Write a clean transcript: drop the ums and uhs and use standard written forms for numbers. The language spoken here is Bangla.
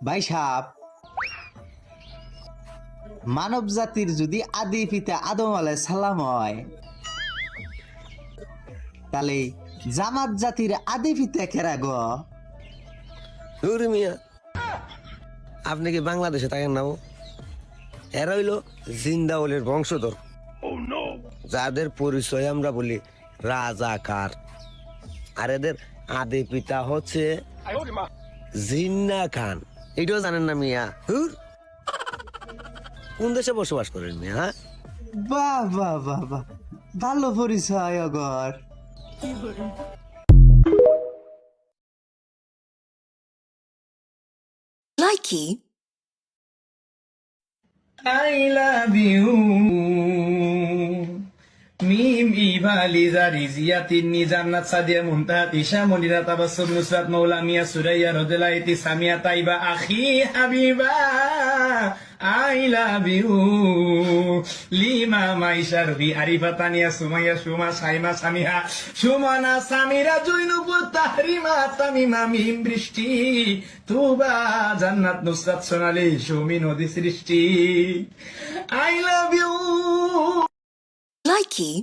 ভাই সাহেব, মানব জাতির যদি আদি পিতা আদম আলাইহিস সালাম হয়, তাহলে জামাত জাতির আদি পিতা কেরা গো? নুরি মিয়া, আপনি কি বাংলাদেশে থাকেন না? এরা হইল জিন্দাউলের বংশধর, যাদের পরিচয় আমরা বলি রাজাকার। আর এদের আদি পিতা হচ্ছে জিন্না খান। এটাও জানেন না মিয়া? কোন দেশে বসবাস করেন মিয়া? হ্যাঁ, বাহ বাহ বাহ বাহ, ভালো পরিচয় অগর। Likey. I love you. মিম ইভালি জারি জিয়াতিন নি জান্নাত সাদিয়া মুনতাহাত ইশা মনিরা তাবাসসুম নুসরাত মাওলা মিয়া Suraiya রদলাইতি Samia Taiba Akhi Habiba I love you. Lima Maisha Robi Arifa Tania Sumaiya Suma Saima Samiha Sumana Samira জুইনুবু তাহরিমা তামিমা মিম বৃষ্টি তুবা জান্নাত নুসরাত সোনালি সুমি নদী সৃষ্টি I love you. Likey.